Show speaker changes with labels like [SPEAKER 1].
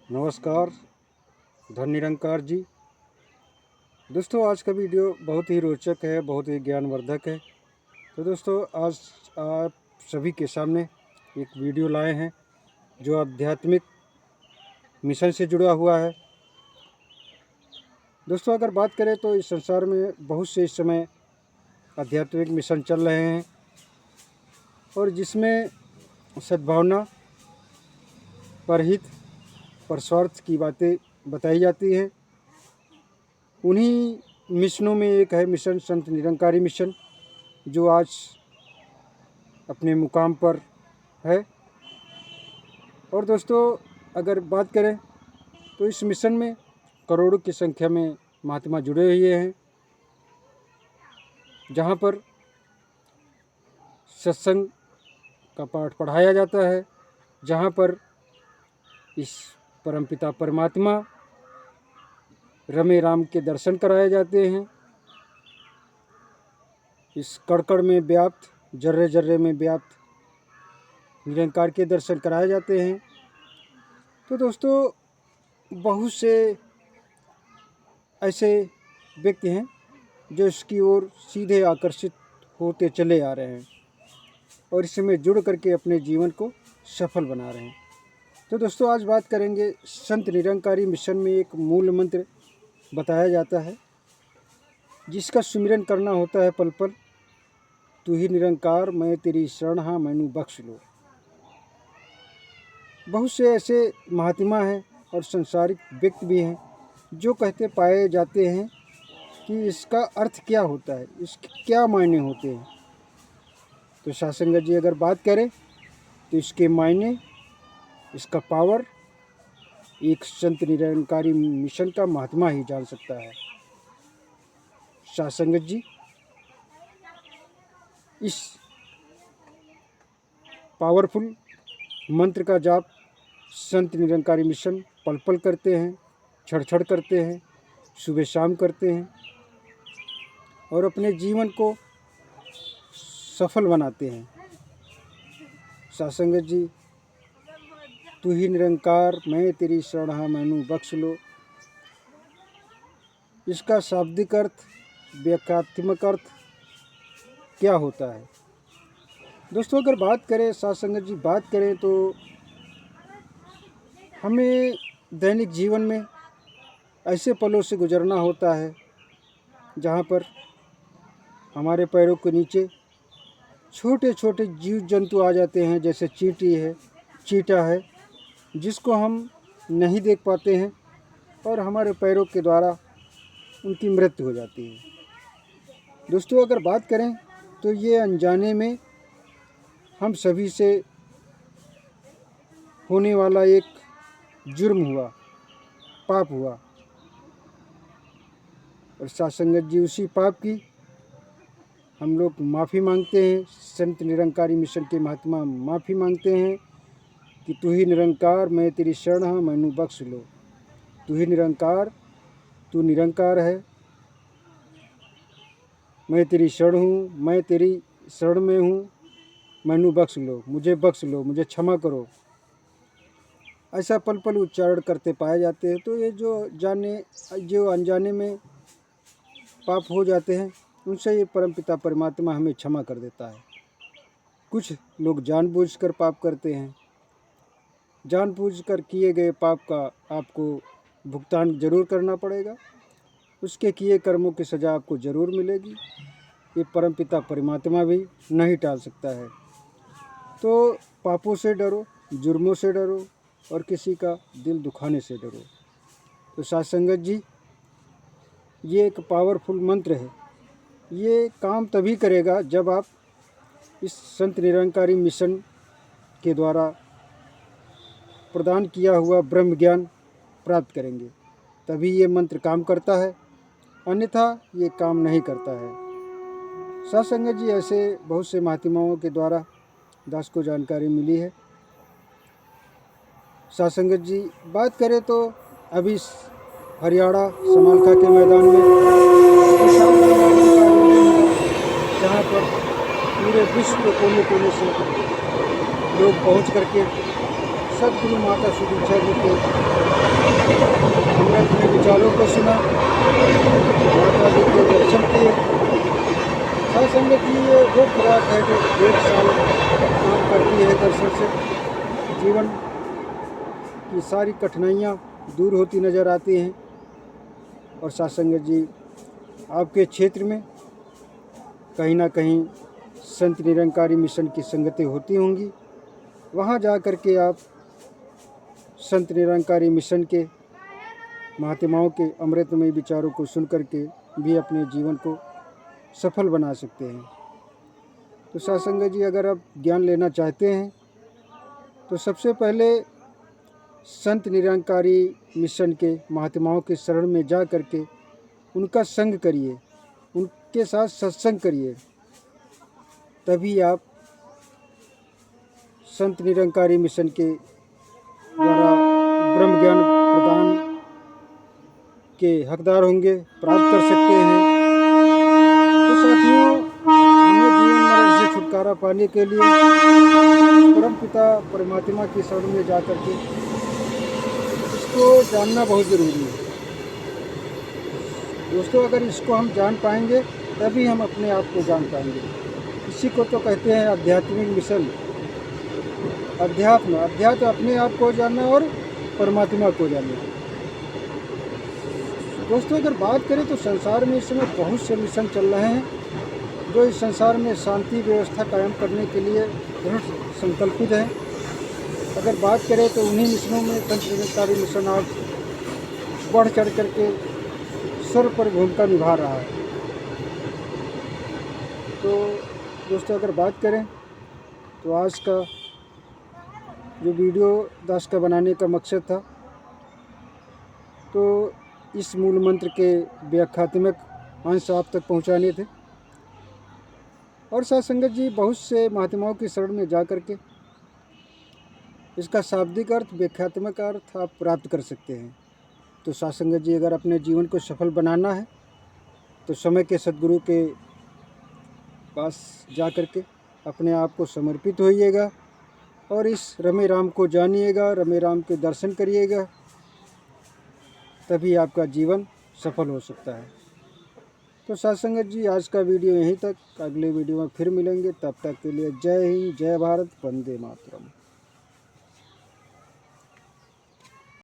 [SPEAKER 1] नमस्कार। धन निरंकार जी। दोस्तों, आज का वीडियो बहुत ही रोचक है, बहुत ही ज्ञानवर्धक है। तो दोस्तों, आज आप सभी के सामने एक वीडियो लाए हैं जो आध्यात्मिक मिशन से जुड़ा हुआ है। दोस्तों, अगर बात करें तो इस संसार में बहुत से इस समय आध्यात्मिक मिशन चल रहे हैं और जिसमें सद्भावना, परहित, परस्वार्थ की बातें बताई जाती हैं। उन्हीं मिशनों में एक है मिशन संत निरंकारी मिशन, जो आज अपने मुकाम पर है। और दोस्तों, अगर बात करें तो इस मिशन में करोड़ों की संख्या में महात्मा जुड़े हुए हैं, जहाँ पर सत्संग का पाठ पढ़ाया जाता है, जहाँ पर इस परमपिता परमात्मा रमे राम के दर्शन कराए जाते हैं। इस कड़कड़ में व्याप्त, जर्रे जर्रे में व्याप्त निरंकार के दर्शन कराए जाते हैं। तो दोस्तों, बहुत से ऐसे व्यक्ति हैं जो इसकी ओर सीधे आकर्षित होते चले आ रहे हैं और इसमें जुड़ करके अपने जीवन को सफल बना रहे हैं। तो दोस्तों, आज बात करेंगे संत निरंकारी मिशन में एक मूल मंत्र बताया जाता है, जिसका सुमिरन करना होता है पल पल। तू ही निरंकार, मैं तेरी शरण हाँ, मैनू बख्श लो। बहुत से ऐसे महात्मा हैं और संसारिक व्यक्ति भी हैं जो कहते पाए जाते हैं कि इसका अर्थ क्या होता है, इसके क्या मायने होते हैं। तो सासंगत जी, अगर बात करें तो इसके मायने, इसका पावर एक संत निरंकारी मिशन का महात्मा ही जान सकता है। सासंगत जी, इस पावरफुल मंत्र का जाप संत निरंकारी मिशन पल पल करते हैं, क्षण क्षण करते हैं, सुबह शाम करते हैं और अपने जीवन को सफल बनाते हैं। सासंगत जी, तू ही निरंकार, मैं तेरी शरण हाँ, मैनू बख्श लो। इसका शाब्दिक अर्थ, व्याख्यात्मक अर्थ क्या होता है? दोस्तों, अगर बात करें, सासंगत जी बात करें तो हमें दैनिक जीवन में ऐसे पलों से गुजरना होता है जहाँ पर हमारे पैरों के नीचे छोटे छोटे जीव जंतु आ जाते हैं, जैसे चींटी है, चीटा है, जिसको हम नहीं देख पाते हैं और हमारे पैरों के द्वारा उनकी मृत्यु हो जाती है। दोस्तों, अगर बात करें तो ये अनजाने में हम सभी से होने वाला एक जुर्म हुआ, पाप हुआ। और सासंगत जी, उसी पाप की हम लोग माफ़ी मांगते हैं। संत निरंकारी मिशन के महात्मा माफ़ी मांगते हैं कि तू ही निरंकार, मैं तेरी शरण हाँ, मैनू बख्श लो। तू ही निरंकार, तू निरंकार है, मैं तेरी शरण हूँ, मैं तेरी शरण में हूँ, मैनू बख्श लो, मुझे बख्श लो, मुझे क्षमा करो। ऐसा पल पल उच्चारण करते पाए जाते हैं। तो ये जो अनजाने में पाप हो जाते हैं, उनसे ये परमपिता परमात्मा हमें क्षमा कर देता है। कुछ लोग जानबूझकर पाप करते हैं, जानबूझकर किए गए पाप का आपको भुगतान जरूर करना पड़ेगा, उसके किए कर्मों की सज़ा आपको ज़रूर मिलेगी। ये परमपिता परमात्मा भी नहीं टाल सकता है। तो पापों से डरो, जुर्मों से डरो और किसी का दिल दुखाने से डरो। तो सासंगत जी, ये एक पावरफुल मंत्र है। ये काम तभी करेगा जब आप इस संत निरंकारी मिशन के द्वारा प्रदान किया हुआ ब्रह्म ज्ञान प्राप्त करेंगे, तभी ये मंत्र काम करता है, अन्यथा ये काम नहीं करता है। सासंगत जी, ऐसे बहुत से महात्माओं के द्वारा दास को जानकारी मिली है। सासंगत जी, बात करें तो अभी हरियाणा समालखा के मैदान में जहाँ पर पूरे विश्व के कोने कोने से लोग पहुँच करके सदगुरु माता सुदीक्षा जी के अमृत में विचारों को सुना, माता जी के दर्शन किए। साथ संगत जी, ये वो खुराक है जो 1.5 साल काम करती है दर्शन से। जीवन की सारी कठिनाइयाँ दूर होती नज़र आती हैं। और साथ संगत जी, आपके क्षेत्र में कहीं ना कहीं संत निरंकारी मिशन की संगतें होती होंगी। वहाँ जा कर के आप संत निरंकारी मिशन के महात्माओं के अमृतमय विचारों को सुन करके भी अपने जीवन को सफल बना सकते हैं। तो साथ संगत जी, अगर आप ज्ञान लेना चाहते हैं तो सबसे पहले संत निरंकारी मिशन के महात्माओं के शरण में जा करके उनका संग करिए, उनके साथ सत्संग करिए, तभी आप संत निरंकारी मिशन के द्वारा ब्रह्म ज्ञान प्रदान के हकदार होंगे, प्राप्त कर सकते हैं। तो साथियों, हमें जीवन मरण से छुटकारा पाने के लिए परम पिता परमात्मा की शरण में जा करके इसको जानना बहुत ज़रूरी है दोस्तों। अगर इसको हम जान पाएंगे तभी हम अपने आप को जान पाएंगे। इसी को तो कहते हैं आध्यात्मिक मिशन। अध्यात्म अपने आप को जानना और परमात्मा को जानना। दोस्तों, अगर बात करें तो संसार में इस समय बहुत से मिशन चल रहे हैं जो इस संसार में शांति व्यवस्था कायम करने के लिए दृढ़ संकल्पित हैं। अगर बात करें तो उन्हीं मिशनों में संत निरंकारी मिशन आज बढ़ चढ़ करके सर्वोपरि भूमिका निभा रहा है। तो दोस्तों, अगर बात करें तो आज का जो वीडियो दास का बनाने का मकसद था, तो इस मूल मंत्र के व्याख्यात्मक अंश आप तक पहुंचाने थे। और साथ संगत जी, बहुत से महात्माओं की शरण में जा कर के इसका शाब्दिक अर्थ, व्याख्यात्मक अर्थ आप प्राप्त कर सकते हैं। तो साथ संगत जी, अगर अपने जीवन को सफल बनाना है तो समय के सद्गुरु के पास जा कर के अपने आप को समर्पित होइएगा और इस रमे राम को जानिएगा, रमे राम के दर्शन करिएगा, तभी आपका जीवन सफल हो सकता है। तो साथ संगत जी, आज का वीडियो यहीं तक। अगले वीडियो में फिर मिलेंगे। तब तक के लिए जय हिंद, जय भारत, वंदे मातरम।